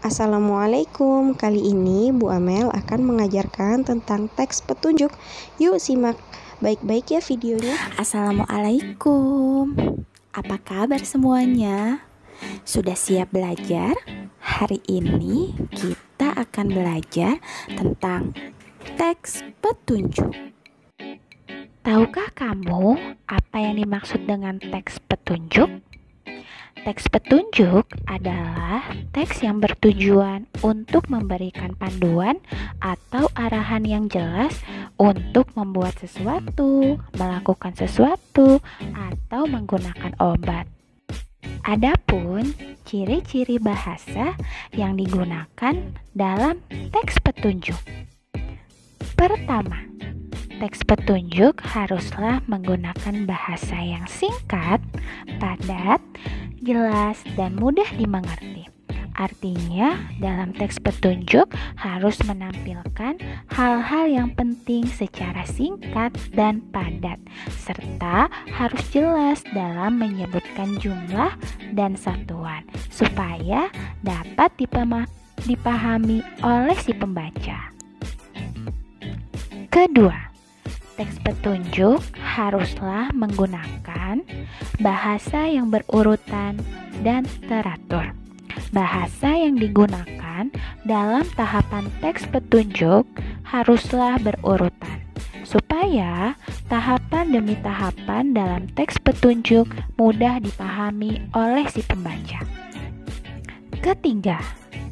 Assalamualaikum. Kali ini Bu Amel akan mengajarkan tentang teks petunjuk. Yuk simak baik-baik ya videonya. Assalamualaikum. Apa kabar semuanya? Sudah siap belajar? Hari ini kita akan belajar tentang teks petunjuk. Tahukah kamu apa yang dimaksud dengan teks petunjuk? Teks petunjuk adalah teks yang bertujuan untuk memberikan panduan atau arahan yang jelas untuk membuat sesuatu, melakukan sesuatu, atau menggunakan obat. Adapun ciri-ciri bahasa yang digunakan dalam teks petunjuk. Pertama, teks petunjuk haruslah menggunakan bahasa yang singkat, padat, jelas, dan mudah dimengerti. Artinya, dalam teks petunjuk harus menampilkan hal-hal yang penting secara singkat dan padat, serta harus jelas dalam menyebutkan jumlah dan satuan, supaya dapat dipahami oleh si pembaca. Kedua, teks petunjuk haruslah menggunakan bahasa yang berurutan dan teratur. Bahasa yang digunakan dalam tahapan teks petunjuk haruslah berurutan, supaya tahapan demi tahapan dalam teks petunjuk mudah dipahami oleh si pembaca. Ketiga,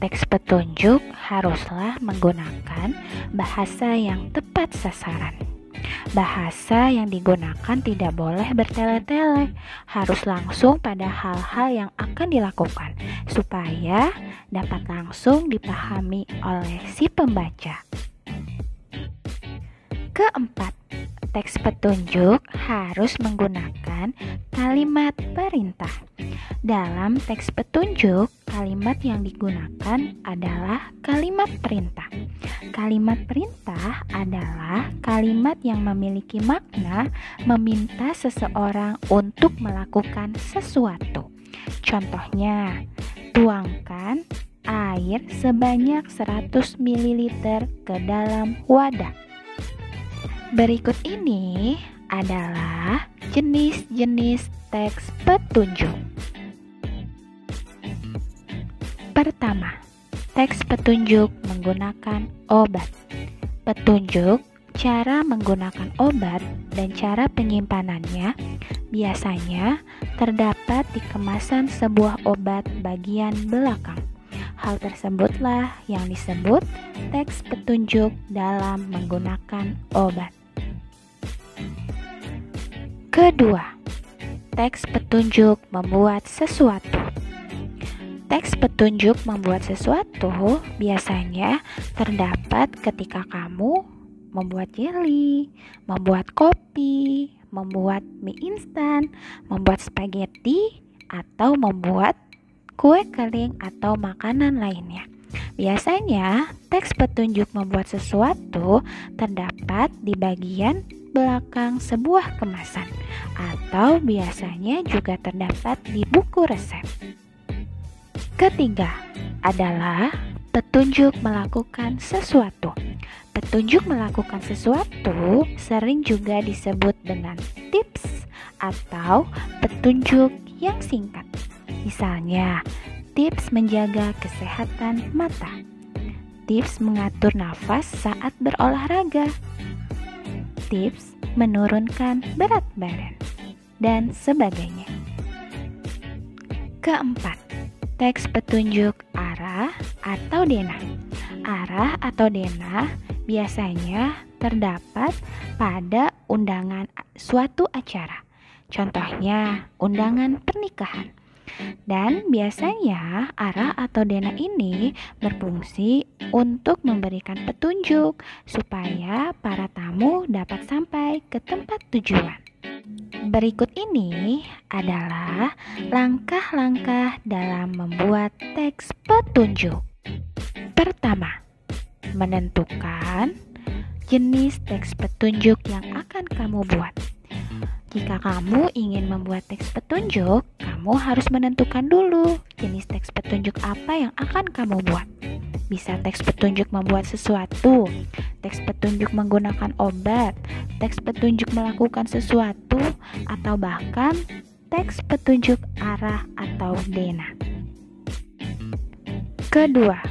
teks petunjuk haruslah menggunakan bahasa yang tepat sasaran. Bahasa yang digunakan tidak boleh bertele-tele, harus langsung pada hal-hal yang akan dilakukan, supaya dapat langsung dipahami oleh si pembaca. Keempat, teks petunjuk harus menggunakan kalimat perintah. Dalam teks petunjuk, kalimat yang digunakan adalah kalimat perintah. Kalimat perintah adalah kalimat yang memiliki makna meminta seseorang untuk melakukan sesuatu. Contohnya, tuangkan air sebanyak 100 ml ke dalam wadah. Berikut ini adalah jenis-jenis teks petunjuk. Pertama, teks petunjuk menggunakan obat. Petunjuk cara menggunakan obat dan cara penyimpanannya biasanya terdapat di kemasan sebuah obat bagian belakang. Hal tersebutlah yang disebut teks petunjuk dalam menggunakan obat. Kedua, teks petunjuk membuat sesuatu. Teks petunjuk membuat sesuatu biasanya terdapat ketika kamu membuat jelly, membuat kopi, membuat mie instan, membuat spaghetti, atau membuat kue kering atau makanan lainnya. Biasanya, teks petunjuk membuat sesuatu terdapat di bagian belakang sebuah kemasan, atau biasanya juga terdapat di buku resep. Ketiga adalah petunjuk melakukan sesuatu. Petunjuk melakukan sesuatu sering juga disebut dengan tips atau petunjuk yang singkat. Misalnya, tips menjaga kesehatan mata, tips mengatur nafas saat berolahraga, tips menurunkan berat badan, dan sebagainya. Keempat, teks petunjuk arah atau denah. Arah atau denah biasanya terdapat pada undangan suatu acara. Contohnya, undangan pernikahan. Dan biasanya arah atau denah ini berfungsi untuk memberikan petunjuk supaya para tamu dapat sampai ke tempat tujuan. Berikut ini adalah langkah-langkah dalam membuat teks petunjuk. Pertama, menentukan jenis teks petunjuk yang akan kamu buat. Jika kamu ingin membuat teks petunjuk, kamu kamu harus menentukan dulu jenis teks petunjuk apa yang akan kamu buat. Bisa teks petunjuk membuat sesuatu, teks petunjuk menggunakan obat, teks petunjuk melakukan sesuatu, atau bahkan teks petunjuk arah atau denah. Kedua,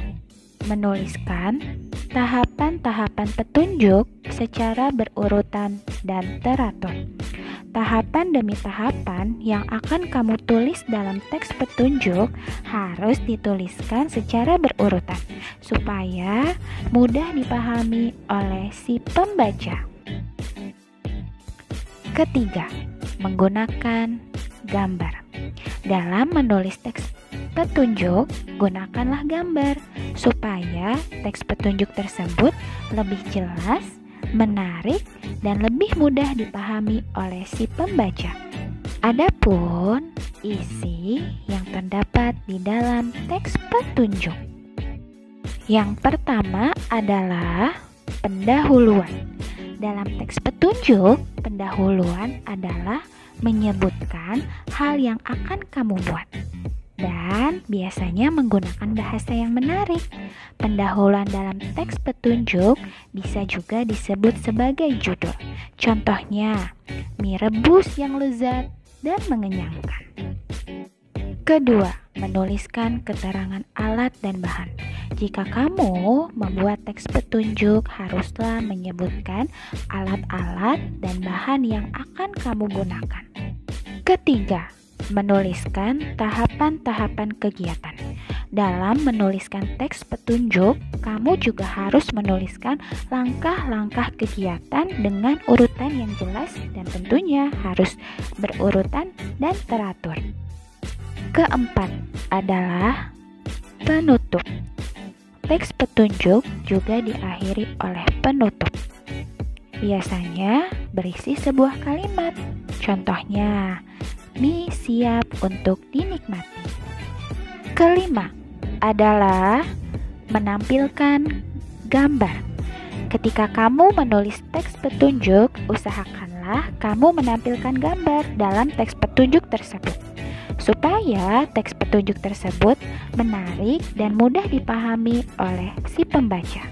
menuliskan tahapan-tahapan petunjuk secara berurutan dan teratur. Tahapan demi tahapan yang akan kamu tulis dalam teks petunjuk harus dituliskan secara berurutan supaya mudah dipahami oleh si pembaca. Ketiga, menggunakan gambar. Dalam menulis teks petunjuk, gunakanlah gambar supaya teks petunjuk tersebut lebih jelas, menarik, dan lebih mudah dipahami oleh si pembaca. Adapun isi yang terdapat di dalam teks petunjuk. Yang pertama adalah pendahuluan. Dalam teks petunjuk, pendahuluan adalah menyebutkan hal yang akan kamu buat. Dan biasanya menggunakan bahasa yang menarik. Pendahuluan dalam teks petunjuk bisa juga disebut sebagai judul. Contohnya, mie rebus yang lezat dan mengenyangkan. Kedua, menuliskan keterangan alat dan bahan. Jika kamu membuat teks petunjuk, haruslah menyebutkan alat-alat dan bahan yang akan kamu gunakan. Ketiga, menuliskan tahapan-tahapan kegiatan. Dalam menuliskan teks petunjuk, kamu juga harus menuliskan langkah-langkah kegiatan dengan urutan yang jelas dan tentunya harus berurutan dan teratur. Keempat adalah penutup. Teks petunjuk juga diakhiri oleh penutup. Biasanya berisi sebuah kalimat. Contohnya, mie siap untuk dinikmati. Kelima adalah menampilkan gambar. Ketika kamu menulis teks petunjuk, usahakanlah kamu menampilkan gambar dalam teks petunjuk tersebut supaya teks petunjuk tersebut menarik dan mudah dipahami oleh si pembaca.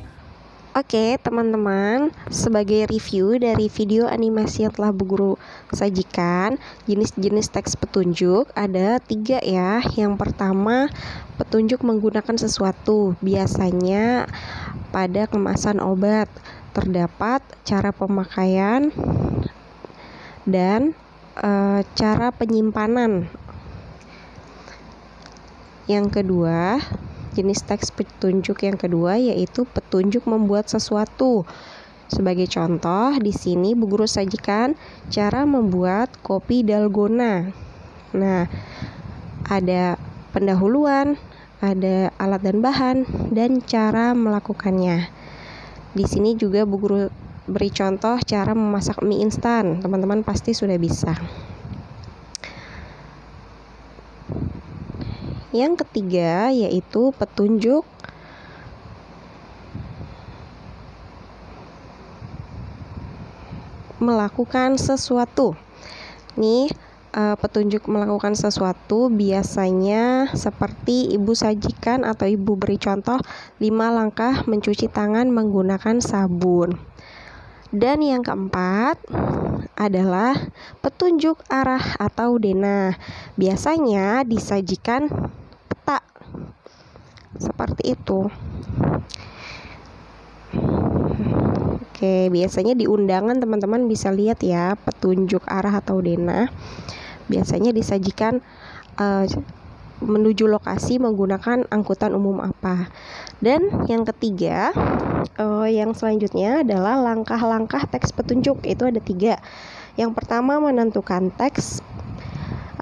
Oke teman-teman, sebagai review dari video animasi yang telah Bu Guru sajikan, jenis-jenis teks petunjuk ada 3 ya. Yang pertama, petunjuk menggunakan sesuatu, biasanya pada kemasan obat. Terdapat cara pemakaian dan cara penyimpanan. Yang kedua, jenis teks petunjuk yang kedua yaitu petunjuk membuat sesuatu. Sebagai contoh, di sini Bu Guru sajikan cara membuat kopi dalgona. Nah, ada pendahuluan, ada alat dan bahan, dan cara melakukannya. Di sini juga Bu Guru beri contoh cara memasak mie instan. Teman-teman pasti sudah bisa. Yang ketiga yaitu petunjuk melakukan sesuatu. Nih, petunjuk melakukan sesuatu biasanya seperti Ibu sajikan atau Ibu beri contoh 5 langkah mencuci tangan menggunakan sabun. Dan yang keempat adalah petunjuk arah atau denah. Biasanya disajikan peta seperti itu. Oke, biasanya di undangan teman-teman bisa lihat ya petunjuk arah atau denah. Biasanya disajikan menuju lokasi menggunakan angkutan umum apa. Dan yang ketiga, yang selanjutnya adalah langkah-langkah teks petunjuk. Itu ada 3. Yang pertama, menentukan teks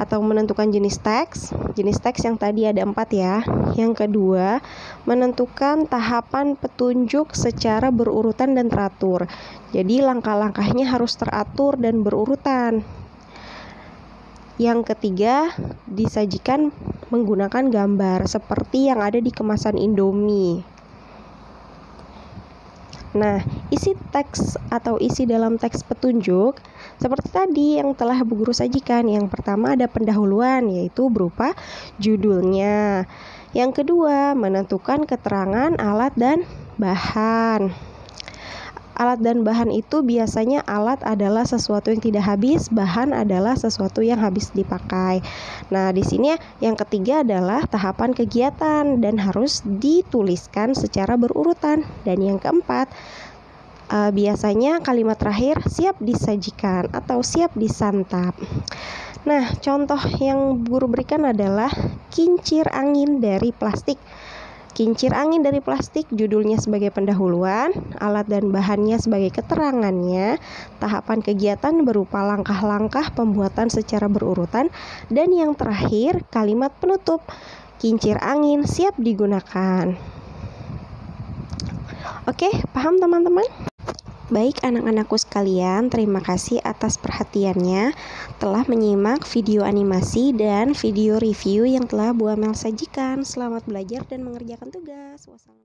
atau menentukan jenis teks. Jenis teks yang tadi ada 4 ya. Yang kedua, menentukan tahapan petunjuk secara berurutan dan teratur. Jadi langkah-langkahnya harus teratur dan berurutan. Yang ketiga, disajikan menggunakan gambar seperti yang ada di kemasan Indomie. Nah, isi teks atau isi dalam teks petunjuk seperti tadi yang telah Bu Guru sajikan. Yang pertama ada pendahuluan, yaitu berupa judulnya. Yang kedua, menentukan keterangan alat dan bahan. Alat dan bahan itu biasanya alat adalah sesuatu yang tidak habis, bahan adalah sesuatu yang habis dipakai. Nah, di sini yang ketiga adalah tahapan kegiatan dan harus dituliskan secara berurutan. Dan yang keempat, biasanya kalimat terakhir siap disajikan atau siap disantap. Nah, contoh yang guru berikan adalah kincir angin dari plastik. Kincir angin dari plastik judulnya sebagai pendahuluan, alat dan bahannya sebagai keterangannya, tahapan kegiatan berupa langkah-langkah pembuatan secara berurutan, dan yang terakhir kalimat penutup, kincir angin siap digunakan. Oke, paham teman-teman? Baik anak-anakku sekalian, terima kasih atas perhatiannya telah menyimak video animasi dan video review yang telah Bu Amel sajikan. Selamat belajar dan mengerjakan tugas. Wassalamualaikum.